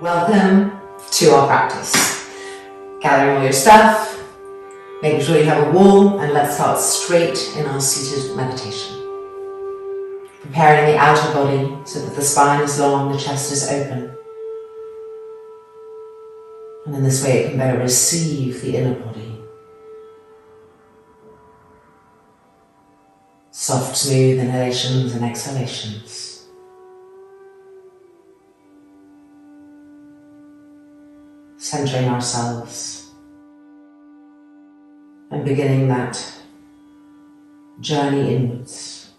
Welcome to our practice. Gathering all your stuff, making sure you have a wall, and let's start straight in our seated meditation. Preparing the outer body so that the spine is long, the chest is open. And in this way it can better receive the inner body. Soft, smooth inhalations and exhalations. Centering ourselves and beginning that journey inwards.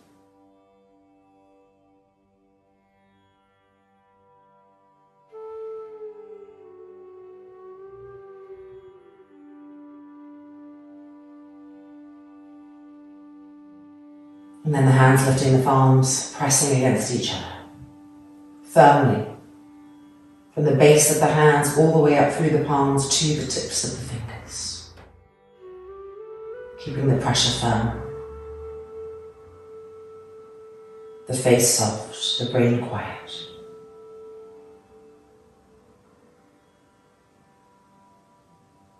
And then the hands lifting the palms, pressing against each other, firmly. From the base of the hands all the way up through the palms to the tips of the fingers. Keeping the pressure firm. The face soft, the brain quiet.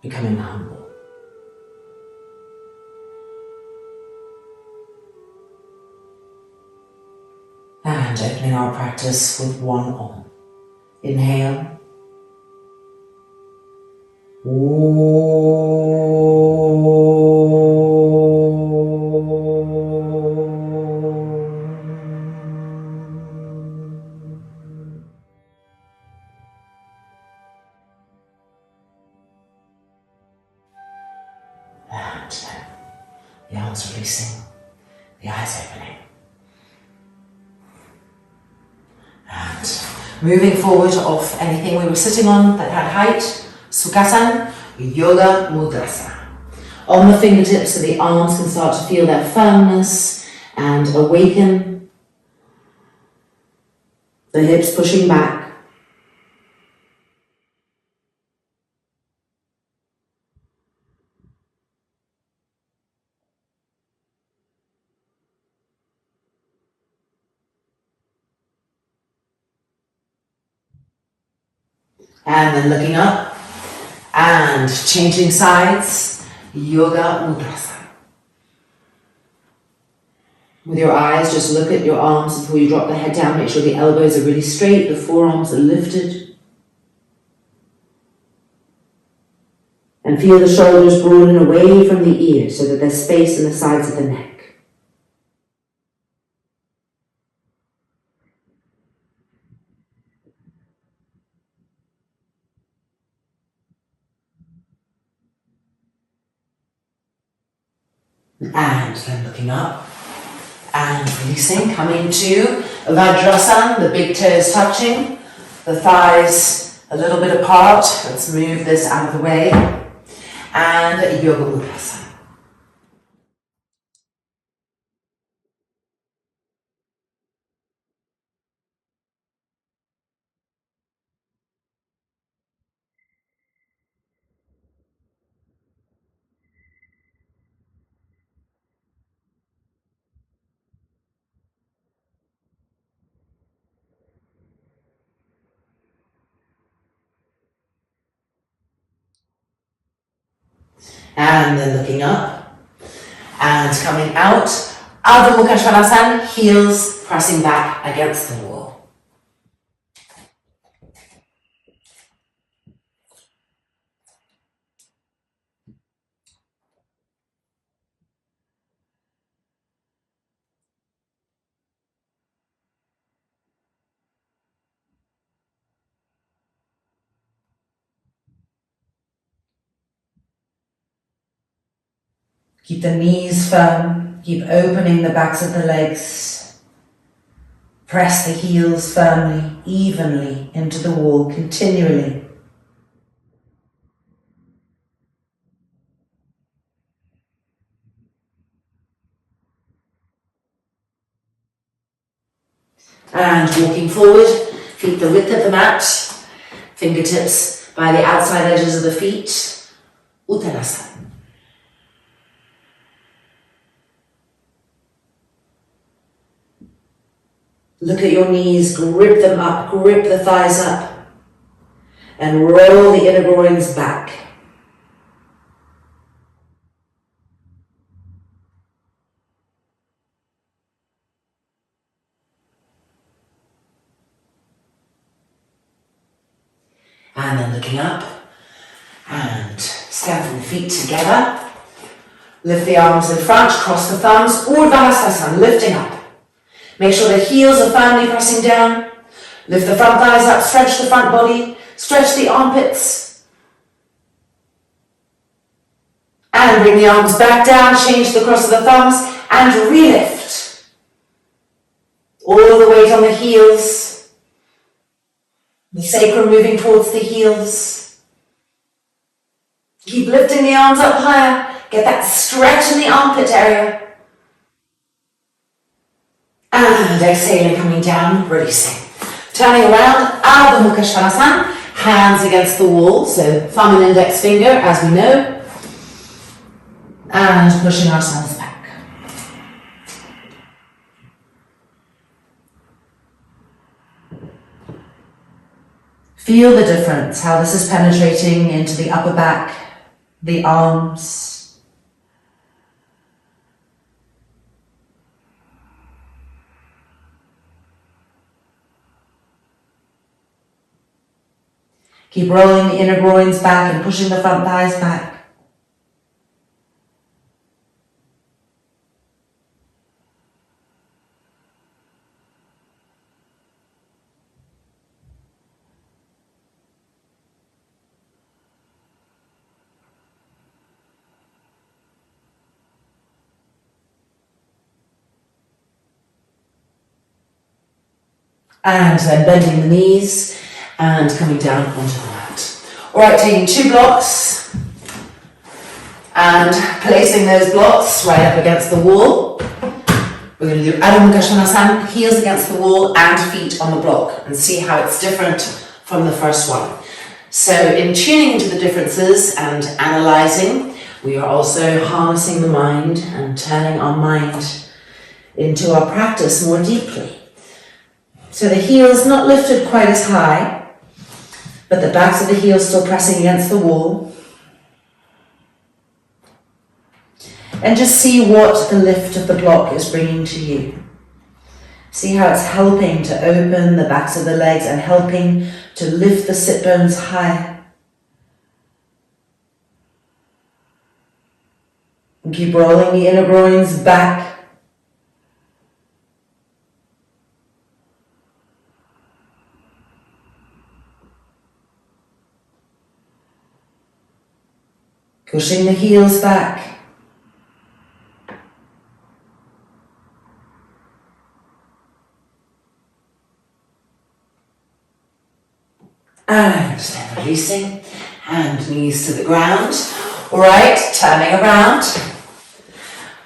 Becoming humble. And opening our practice with one Om. Inhale. And the arms releasing, the eyes opening. And moving forward off anything we were sitting on that had height, Sukhasana, Yoga Mudrasana. On the fingertips so the arms can start to feel their firmness and awaken. The hips pushing back. And then looking up and changing sides, Yoga Mudrasana. With your eyes, just look at your arms before you drop the head down. Make sure the elbows are really straight, the forearms are lifted. And feel the shoulders broaden away from the ears so that there's space in the sides of the neck. And then looking up and releasing, coming to Vajrasana, the big toes touching, the thighs a little bit apart. Let's move this out of the way. And Yoga Mudrasana. And then looking up and coming out. Adho Mukha Svanasanas, heels pressing back against the wall. Keep the knees firm, keep opening the backs of the legs. Press the heels firmly, evenly into the wall, continually. And walking forward, feet the width of the mat, fingertips by the outside edges of the feet, Uttanasana. Look at your knees, grip them up, grip the thighs up. and roll the inner groins back. And then looking up and stamping the feet together. Lift the arms in front, cross the thumbs, Urdhva Hastasana, lifting up. Make sure the heels are firmly pressing down. Lift the front thighs up, stretch the front body, stretch the armpits. And bring the arms back down, change the cross of the thumbs, and relift. All the weight on the heels. The sacrum moving towards the heels. Keep lifting the arms up higher. Get that stretch in the armpit area. And exhaling, coming down, releasing. Turning around, Adho Mukha Svanasanas, hands against the wall, so thumb and index finger, as we know. And pushing ourselves back. Feel the difference, how this is penetrating into the upper back, the arms. Keep rolling the inner groins back and pushing the front thighs back. And then bending the knees and coming down onto the mat. Alright, taking 2 blocks and placing those blocks right up against the wall. We're going to do Adho Mukha Svanasanas, heels against the wall and feet on the block, and see how it's different from the first one. So in tuning into the differences and analysing, we are also harnessing the mind and turning our mind into our practice more deeply. So the heels not lifted quite as high, but the backs of the heels still pressing against the wall. And just see what the lift of the block is bringing to you. See how it's helping to open the backs of the legs and helping to lift the sit bones higher. And keep rolling the inner groins back. Pushing the heels back. And then releasing, and knees to the ground. Alright, turning around.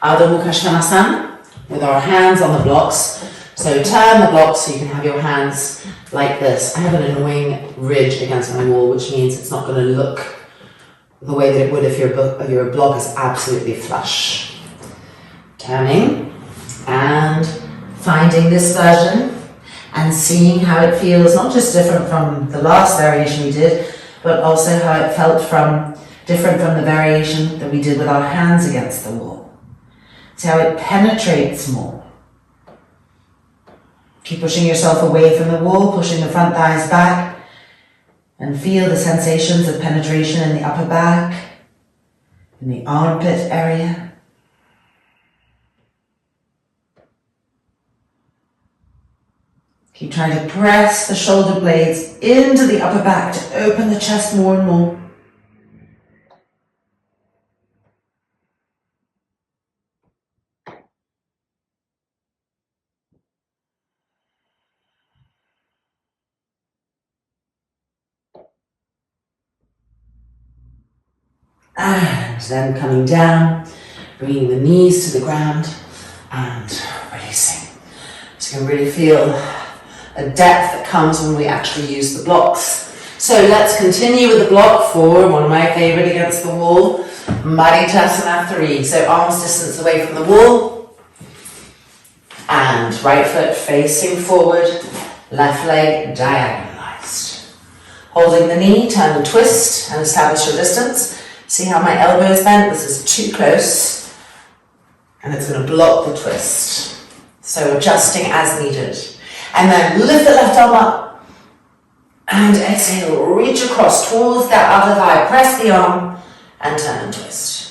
Adho Mukha Svanasanas with our hands on the blocks. So turn the blocks so you can have your hands like this. I have an annoying ridge against my wall, which means it's not going to look the way that it would if your block is absolutely flush. Turning and finding this version and seeing how it feels, not just different from the last variation we did, but also how it felt different from the variation that we did with our hands against the wall. See how it penetrates more. Keep pushing yourself away from the wall, pushing the front thighs back, and feel the sensations of penetration in the upper back, in the armpit area. Keep trying to press the shoulder blades into the upper back to open the chest more and more. And then coming down, bringing the knees to the ground and releasing. So you can really feel a depth that comes when we actually use the blocks. So let's continue with the block for one of my favorite against the wall, Maritasana 3. So arms distance away from the wall and right foot facing forward, left leg diagonalized. Holding the knee, turn and twist and establish your distance. See how my elbow is bent? This is too close and it's going to block the twist. So adjusting as needed. And then lift the left arm up and exhale, reach across towards that other thigh, press the arm and turn and twist.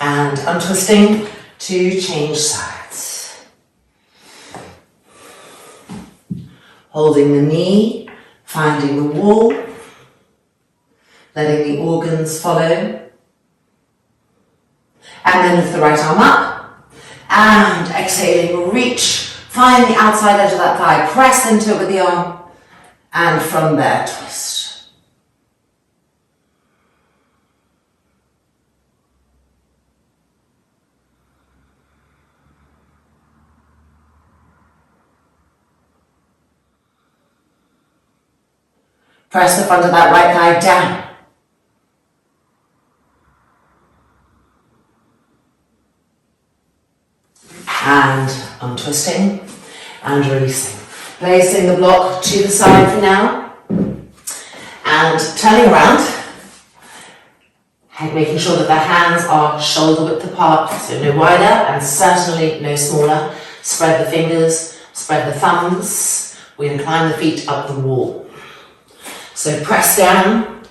And untwisting to change sides. Holding the knee, finding the wall, letting the organs follow. And then lift the right arm up and exhaling, reach, find the outside edge of that thigh, press into it with the arm and from there twist. Press the front of that right thigh down. And untwisting and releasing. Placing the block to the side for now. And turning around. And making sure that the hands are shoulder width apart, so no wider and certainly no smaller. Spread the fingers, spread the thumbs. We're going to climb the feet up the wall. So press down,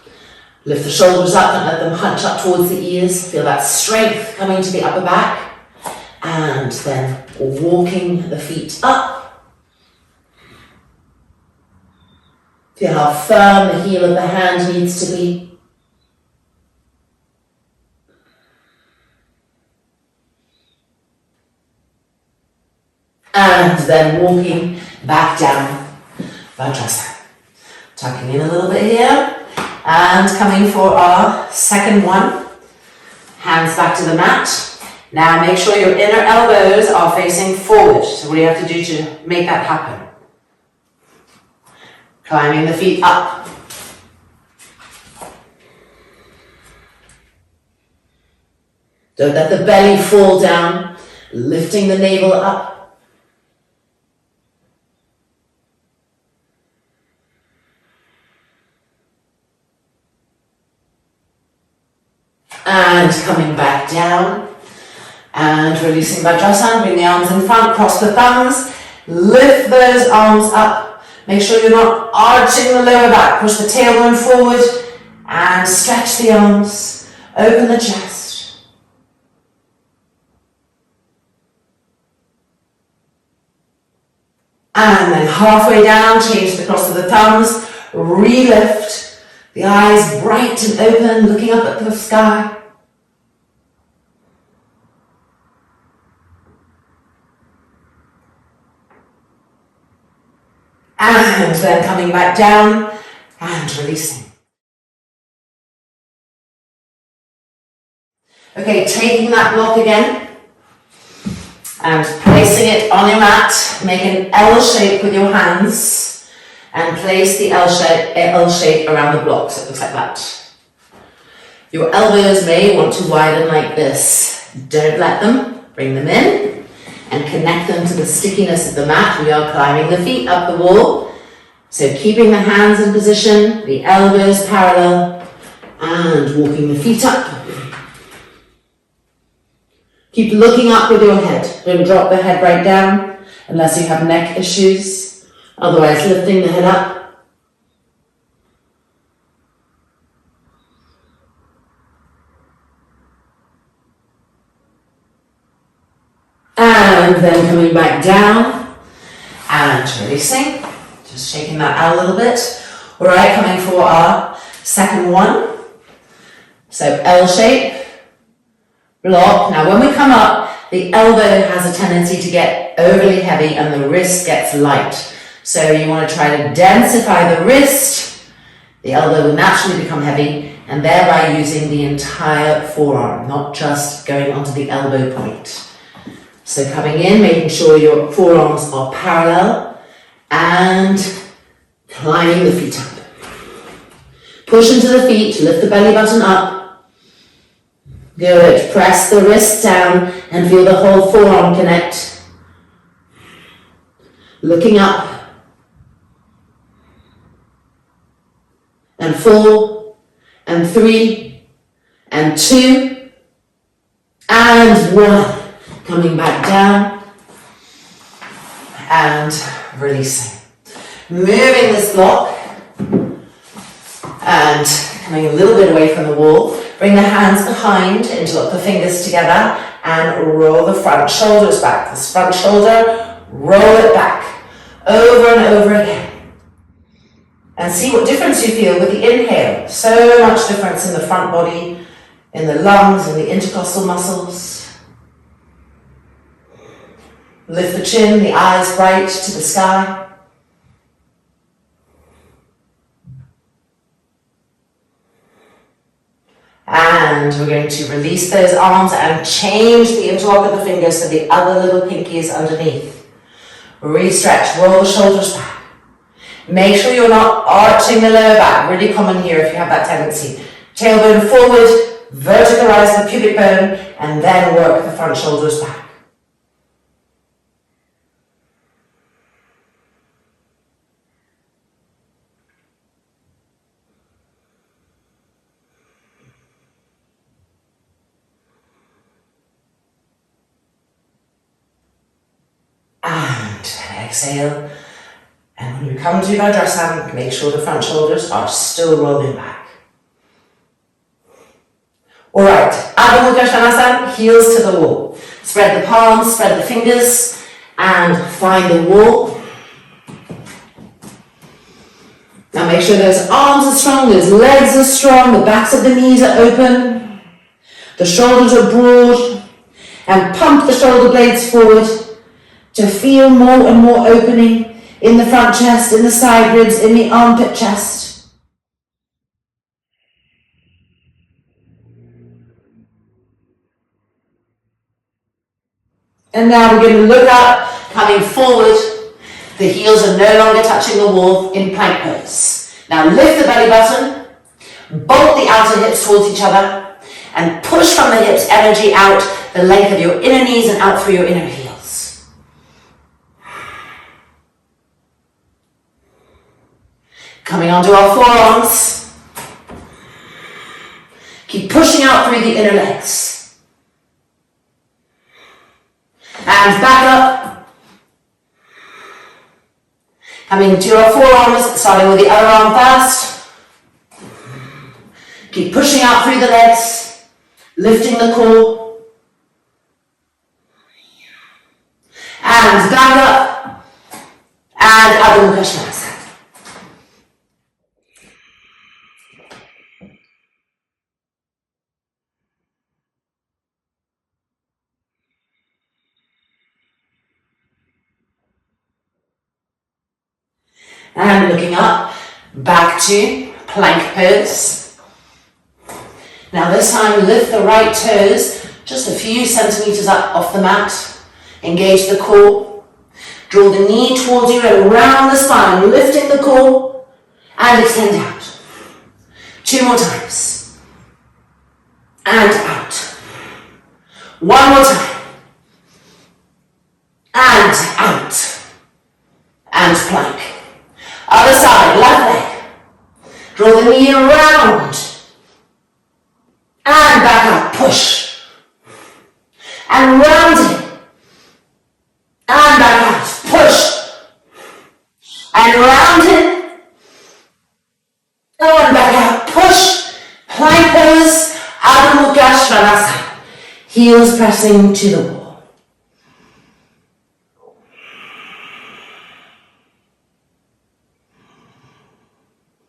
lift the shoulders up, and let them hunch up towards the ears. Feel that strength coming to the upper back. And then walking the feet up. Feel how firm the heel of the hand needs to be. And then walking back down, Vajrasana. Tucking in a little bit here and coming for our second one. Hands back to the mat. Now make sure your inner elbows are facing forward. So what do you have to do to make that happen? Climbing the feet up. Don't let the belly fall down. Lifting the navel up. And coming back down and releasing Vajrasana. Bring the arms in front, cross the thumbs, lift those arms up. Make sure you're not arching the lower back. Push the tailbone forward and stretch the arms. Open the chest. And then halfway down, change the cross of the thumbs, re-lift. The eyes bright and open, looking up at the sky. And then coming back down and releasing. Okay, taking that block again and placing it on your mat. Make an L shape with your hands. And place the L shape around the block, so it looks like that. Your elbows may want to widen like this. Don't let them. Bring them in and connect them to the stickiness of the mat. We are climbing the feet up the wall. So keeping the hands in position, the elbows parallel, and walking the feet up. Keep looking up with your head. Don't drop the head right down unless you have neck issues. Otherwise, lifting the head up. And then coming back down and releasing. Just shaking that out a little bit. All right, coming for our second one. So L shape, block. Now when we come up, the elbow has a tendency to get overly heavy and the wrist gets light. So you want to try to densify the wrist. The elbow will naturally become heavy and thereby using the entire forearm, not just going onto the elbow point. So coming in, making sure your forearms are parallel and climbing the feet up. Push into the feet, lift the belly button up. Good, press the wrists down and feel the whole forearm connect. Looking up. And 4, and 3, and 2, and 1. Coming back down and releasing. Moving this block and coming a little bit away from the wall. Bring the hands behind, interlock the fingers together and roll the front shoulders back. This front shoulder, roll it back over and over again. And see what difference you feel with the inhale. So much difference in the front body, in the lungs, in the intercostal muscles. Lift the chin, the eyes bright to the sky. And we're going to release those arms and change the interlock of the fingers so the other little pinky is underneath. Re-stretch, roll the shoulders back. Make sure you're not arching the lower back, really common here if you have that tendency. Tailbone forward, verticalize the pubic bone, and then work the front shoulders back. And exhale. And when you come to Vajrasana, make sure the front shoulders are still rolling back. Alright, Adho Mukha Svanasanas, heels to the wall. Spread the palms, spread the fingers, and find the wall. Now make sure those arms are strong, those legs are strong, the backs of the knees are open, the shoulders are broad, and pump the shoulder blades forward to feel more and more opening in the front chest, in the side ribs, in the armpit chest. And now we're going to look up, coming forward. The heels are no longer touching the wall in plank pose. Now lift the belly button, bolt the outer hips towards each other, and push from the hips energy out the length of your inner knees and out through your inner heels. Coming onto our forearms. Keep pushing out through the inner legs. Hands back up. Coming to our forearms, starting with the other arm first. Keep pushing out through the legs, lifting the core. Hands back up. And Adho Mukha Svanasanas. And looking up, back to plank pose. Now this time lift the right toes just a few centimeters up off the mat. Engage the core. Draw the knee towards you and round the spine, lifting the core and extend out. 2 more times. And out. 1 more time. And out. And plank. Other side, left leg. Draw the knee around. And back up, push. And round it. And back out, push. And round it. And back out, push. Plank pose, Adho Mukha Svanasanas. Heels pressing to the wall.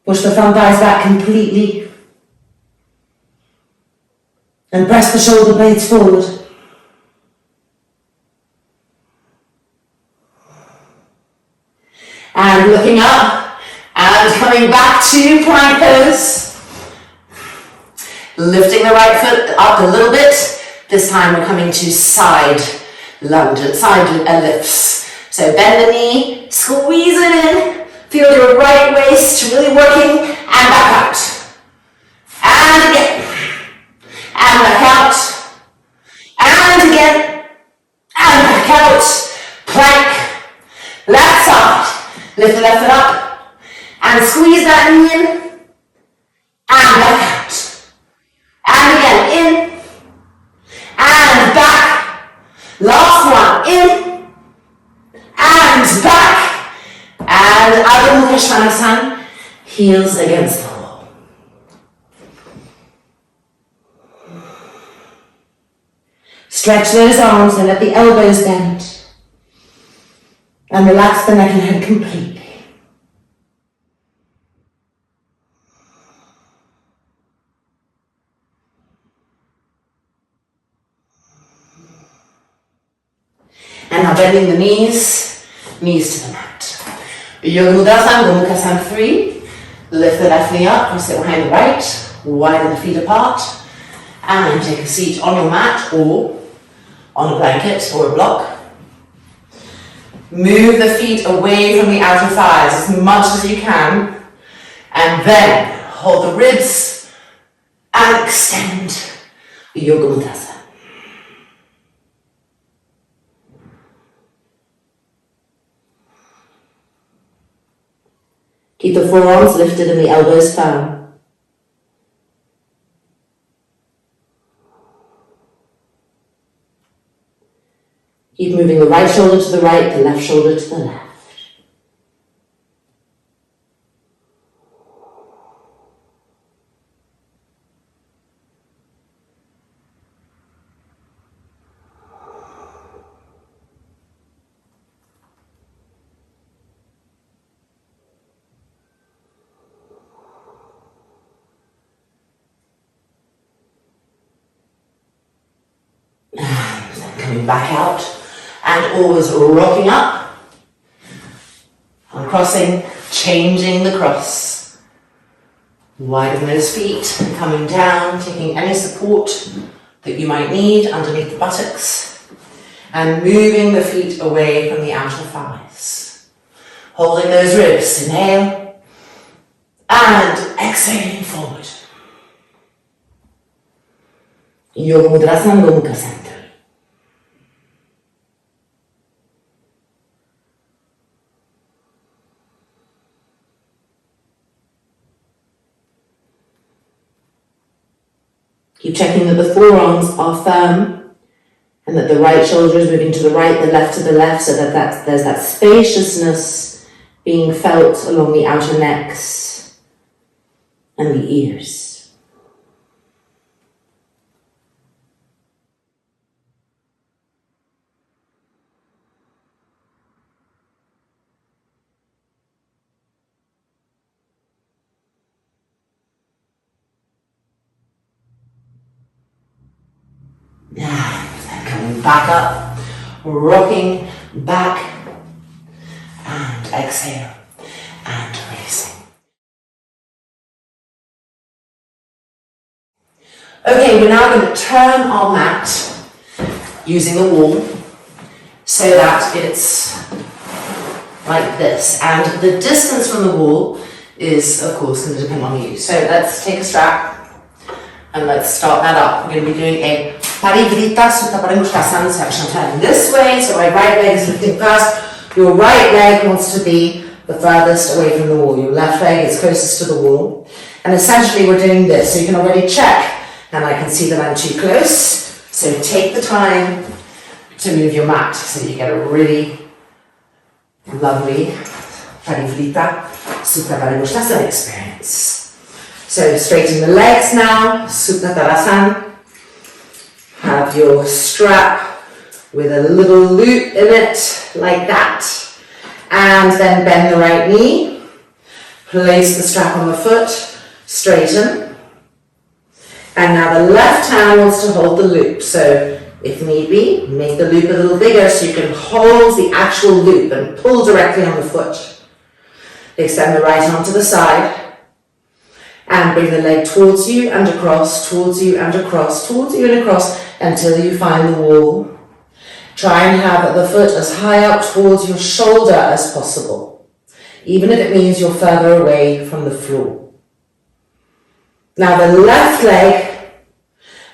Push the front thighs back completely. And press the shoulder blades forward. And looking up and coming back to plank pose. Lifting the right foot up a little bit. This time we're coming to side lunge and side lifts. So bend the knee, squeeze it in, feel your right waist really working, and back out. And again, and back out, and again, and back out. Plank, left side, lift the left foot up, and squeeze that knee in, and back out. And again, in, and back. Last one, in, and back. And Adho Mukha Svanasanas, heels against the wall. Stretch those arms and let the elbows bend. And relax the neck and head completely. And now bending the knees to the mat. Yoga Mudra, Adho Mukha Svanasanas 3. Lift the left knee up, cross it behind the right, widen the feet apart, and take a seat on your mat or on a blanket or a block. Move the feet away from the outer thighs as much as you can, and then hold the ribs and extend Yoga Mudra. Keep the forearms lifted and the elbows firm. Keep moving the right shoulder to the right, the left shoulder to the left. And then coming back out. And always rocking up, uncrossing, changing the cross. Widen those feet, coming down, taking any support that you might need underneath the buttocks, and moving the feet away from the outer thighs. Holding those ribs, inhale, and exhaling forward. Yoga Mudra, Adho Mukha Svanasanas. Keep checking that the forearms are firm and that the right shoulder is moving to the right, the left to the left, so that there's that spaciousness being felt along the outer necks and the ears. And coming back up, rocking back, and exhale, and releasing. Okay, we're now going to turn our mat using the wall so that it's like this. And the distance from the wall is, of course, going to depend on you. So let's take a strap and let's start that up. We're going to be doing a Parivrita Sutta Parangusthasana section. Turning this way, so my right leg is lifting first. Your right leg wants to be the furthest away from the wall. Your left leg is closest to the wall. And essentially we're doing this. So you can already check, and I can see that I'm too close. So take the time to move your mat so you get a really lovely Parivrita Sutta Parangusthasana experience. So straighten the legs now, Supta. Have your strap with a little loop in it, like that. And then bend the right knee. Place the strap on the foot, straighten. And now the left hand wants to hold the loop. So if need be, make the loop a little bigger so you can hold the actual loop and pull directly on the foot. Extend the right arm to the side. And bring the leg towards you and across, towards you and across, towards you and across, until you find the wall. Try and have the foot as high up towards your shoulder as possible, even if it means you're further away from the floor. Now the left leg,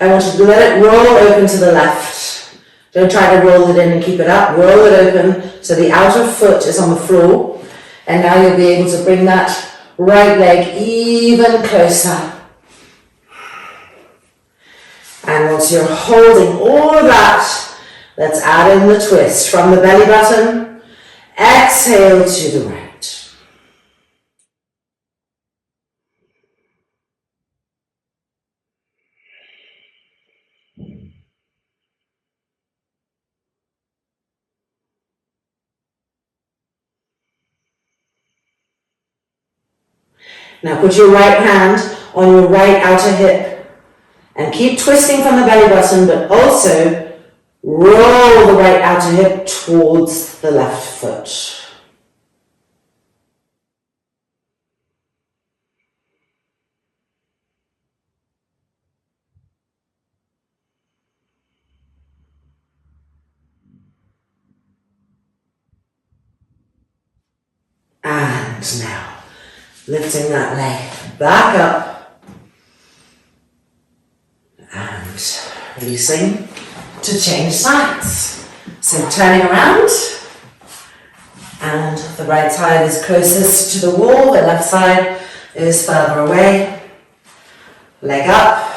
I want you to let it roll open to the left. Don't try to roll it in and keep it up. Roll it open so the outer foot is on the floor. And now you'll be able to bring that right leg even closer. And once you're holding all of that, let's add in the twist from the belly button. Exhale to the right. Now put your right hand on your right outer hip and keep twisting from the belly button, but also roll the right outer hip towards the left foot. And now, lifting that leg back up and releasing to change sides. So turning around, and the right side is closest to the wall, the left side is further away. Leg up,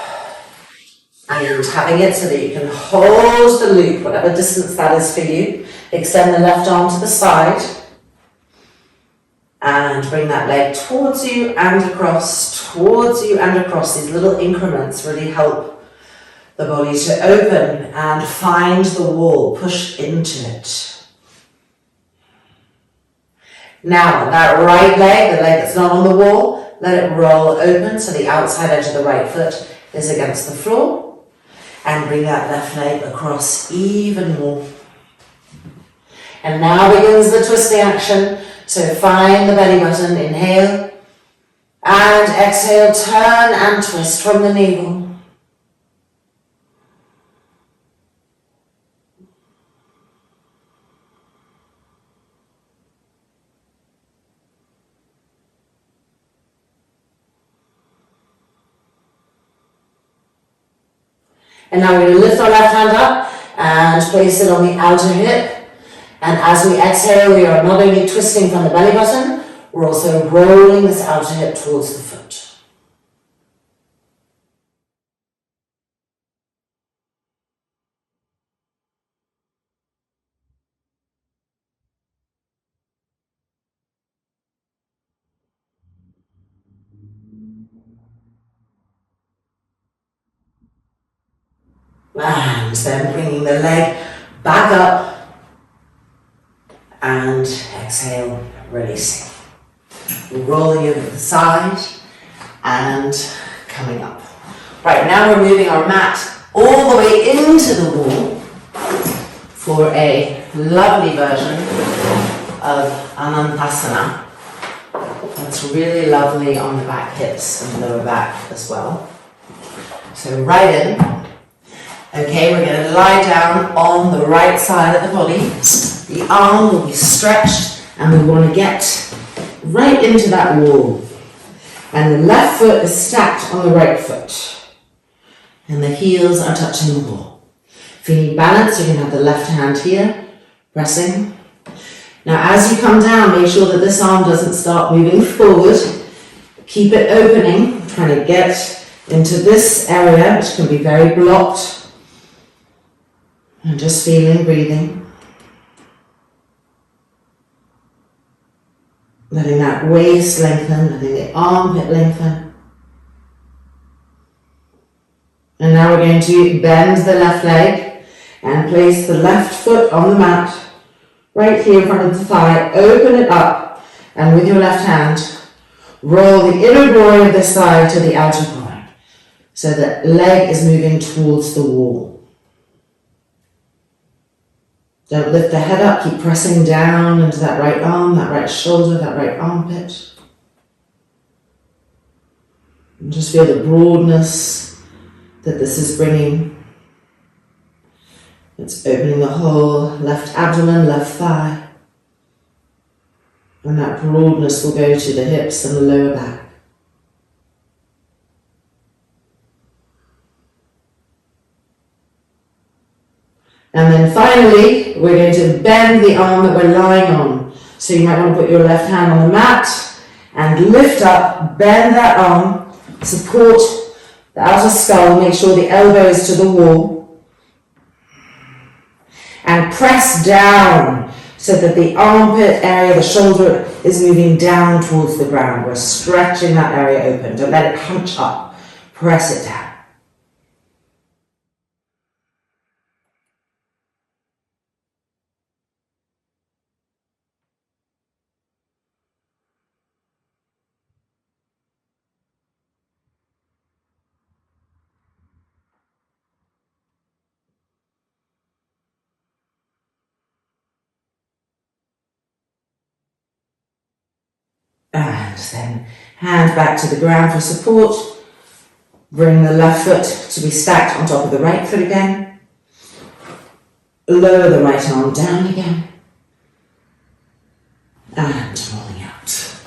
and having it so that you can hold the loop, whatever distance that is for you. Extend the left arm to the side. And bring that leg towards you and across, towards you and across. These little increments really help the body to open and find the wall, push into it. Now, that right leg, the leg that's not on the wall, let it roll open so the outside edge of the right foot is against the floor. And bring that left leg across even more. And now begins the twisting action. So find the belly button, inhale, and exhale, turn and twist from the navel. And now we're going to lift our left hand up and place it on the outer hip. And as we exhale, we are not only twisting from the belly button, we're also rolling this outer hip towards the foot. And then bringing the leg back up. And exhale, releasing. Rolling over to the side and coming up. Right, now we're moving our mat all the way into the wall for a lovely version of Anandasana. That's really lovely on the back hips and lower back as well. So right in. Okay, we're going to lie down on the right side of the body. The arm will be stretched and we want to get right into that wall. And the left foot is stacked on the right foot. And the heels are touching the wall. If you need balance, you can have the left hand here, pressing. Now as you come down, make sure that this arm doesn't start moving forward. Keep it opening, trying to get into this area, which can be very blocked. And just feeling, breathing. Letting that waist lengthen, letting the armpit lengthen. And now we're going to bend the left leg and place the left foot on the mat, right here in front of the thigh. Open it up and with your left hand, roll the inner groin of this thigh to the outer groin. So the leg is moving towards the wall. Don't lift the head up, keep pressing down into that right arm, that right shoulder, that right armpit. And just feel the broadness that this is bringing. It's opening the whole left abdomen, left thigh. And that broadness will go to the hips and the lower back. And then finally, we're going to bend the arm that we're lying on. So you might want to put your left hand on the mat and lift up, bend that arm, support the outer skull, make sure the elbow is to the wall, and press down so that the armpit area, the shoulder, is moving down towards the ground. We're stretching that area open. Don't let it hunch up. Press it down. And then hand back to the ground for support. Bring the left foot to be stacked on top of the right foot again. Lower the right arm down again. And rolling out.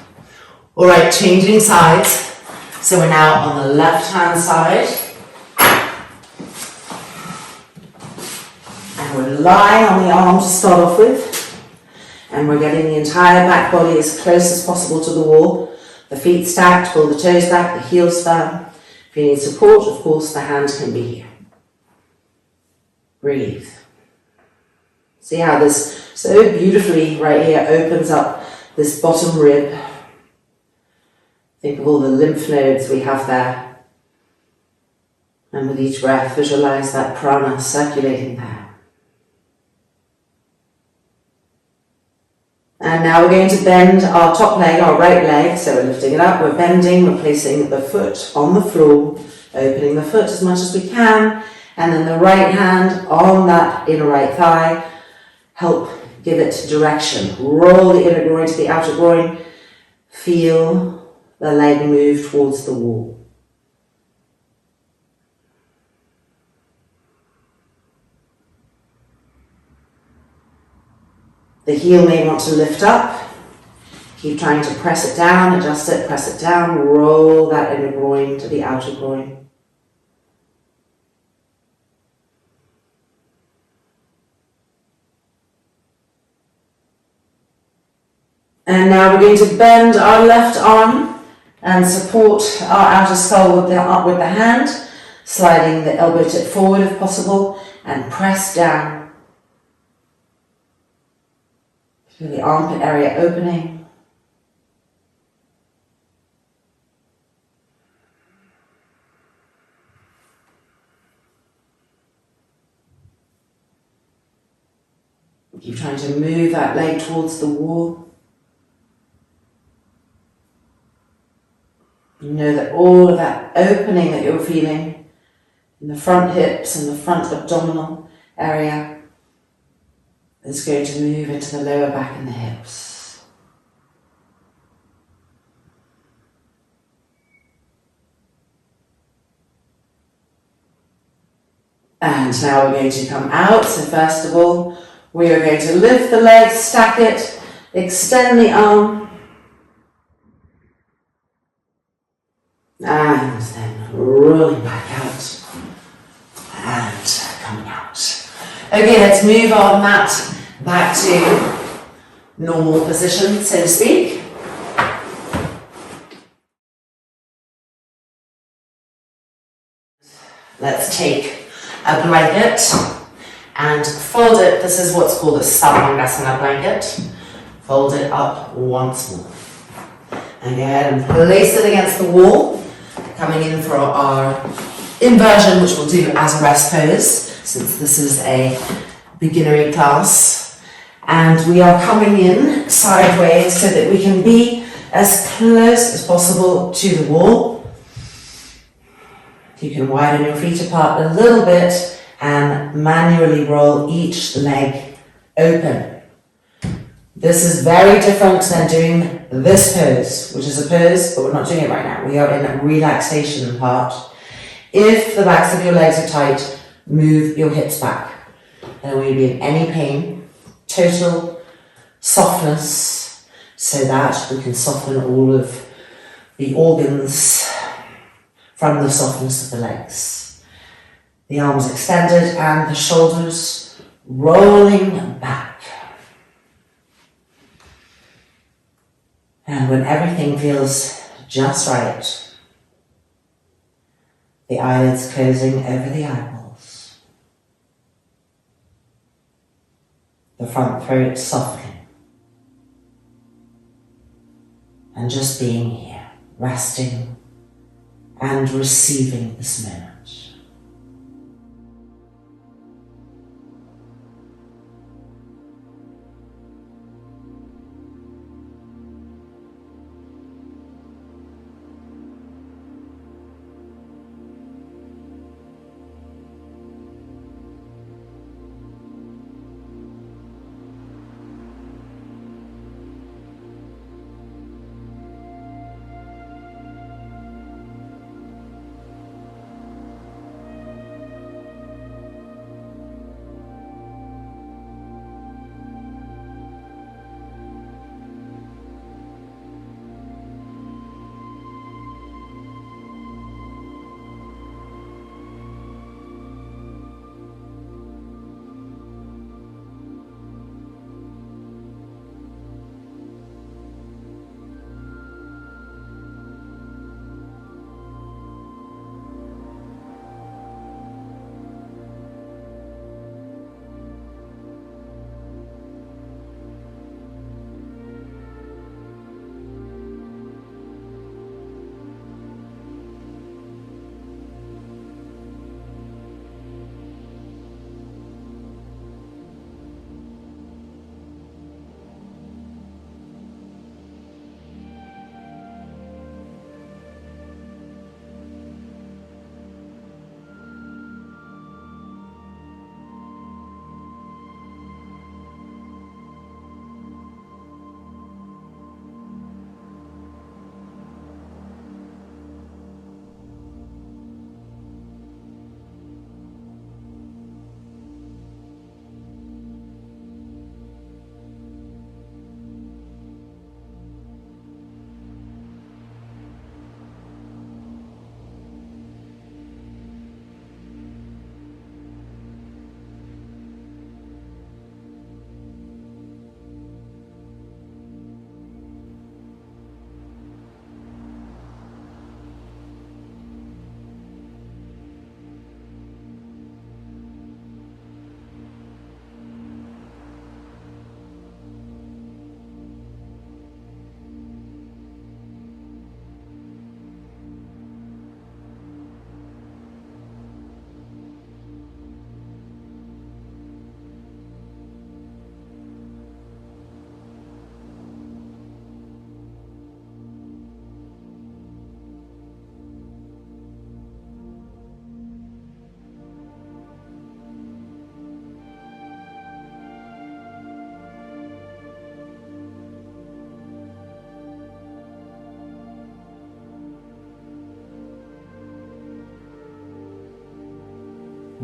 Alright, changing sides. So we're now on the left hand side. And we're lying on the arm to start off with. And we're getting the entire back body as close as possible to the wall. The feet stacked, pull the toes back, the heels firm. If you need support, of course, the hand can be here. Breathe. See how this so beautifully right here opens up this bottom rib. Think of all the lymph nodes we have there. And with each breath, visualize that prana circulating there. And now we're going to bend our top leg, our right leg, so we're lifting it up, we're bending, we're placing the foot on the floor, opening the foot as much as we can, and then the right hand on that inner right thigh, help give it direction. Roll the inner groin to the outer groin, feel the leg move towards the wall. The heel may want to lift up. Keep trying to press it down, adjust it, press it down, roll that inner groin to the outer groin. And now we're going to bend our left arm and support our outer skull with the hand, sliding the elbow tip forward if possible, and press down. Feel the armpit area opening. Keep trying to move that leg towards the wall. You know that all of that opening that you're feeling in the front hips and the front abdominal area is going to move into the lower back and the hips. And now we're going to come out. So first of all, we are going to lift the leg, stack it, extend the arm, and then rolling back out and coming out. Okay, let's move our mat back to normal position, so to speak. Let's take a blanket and fold it. This is what's called a Sarvangasana blanket. Fold it up once more. And go ahead and place it against the wall, coming in for our inversion, which we'll do as a rest pose, since this is a beginnery class. And we are coming in sideways so that we can be as close as possible to the wall. You can widen your feet apart a little bit and manually roll each leg open. This is very different than doing this pose, which is a pose, but we're not doing it right now. We are in a relaxation part. If the backs of your legs are tight, move your hips back. I don't want you to be in any pain. Total softness, so that we can soften all of the organs from the softness of the legs. The arms extended and the shoulders rolling back. And when everything feels just right, the eyelids closing over the eyeballs, the front throat softening, and just being here, resting and receiving this moment.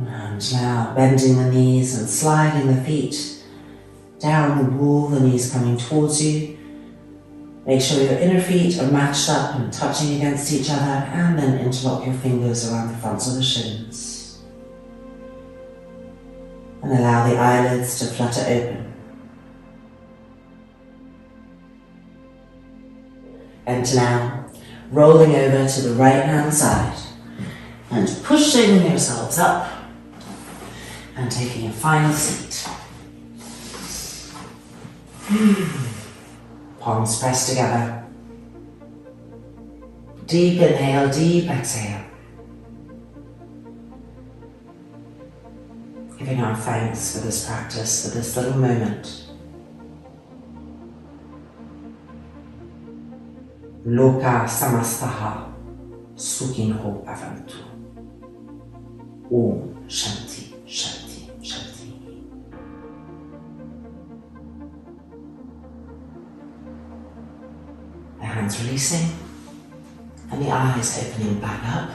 And now bending the knees and sliding the feet down the wall, the knees coming towards you. Make sure your inner feet are matched up and touching against each other, and then interlock your fingers around the fronts of the shins. And allow the eyelids to flutter open. And now, rolling over to the right hand side and pushing yourselves up and taking a final seat. Palms pressed together. Deep inhale, deep exhale. Giving our thanks for this practice, for this little moment. Loka samastaha sukhinho bhavantu. Om Shanti, Shanti, Shanti. The hands releasing and the eyes opening back up.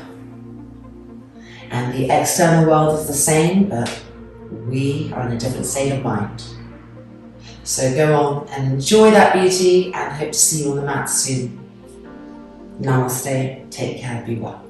And the external world is the same, but We are in a different state of mind. So go on and enjoy that beauty, and hope to see you on the mat soon. Namaste, take care, be well.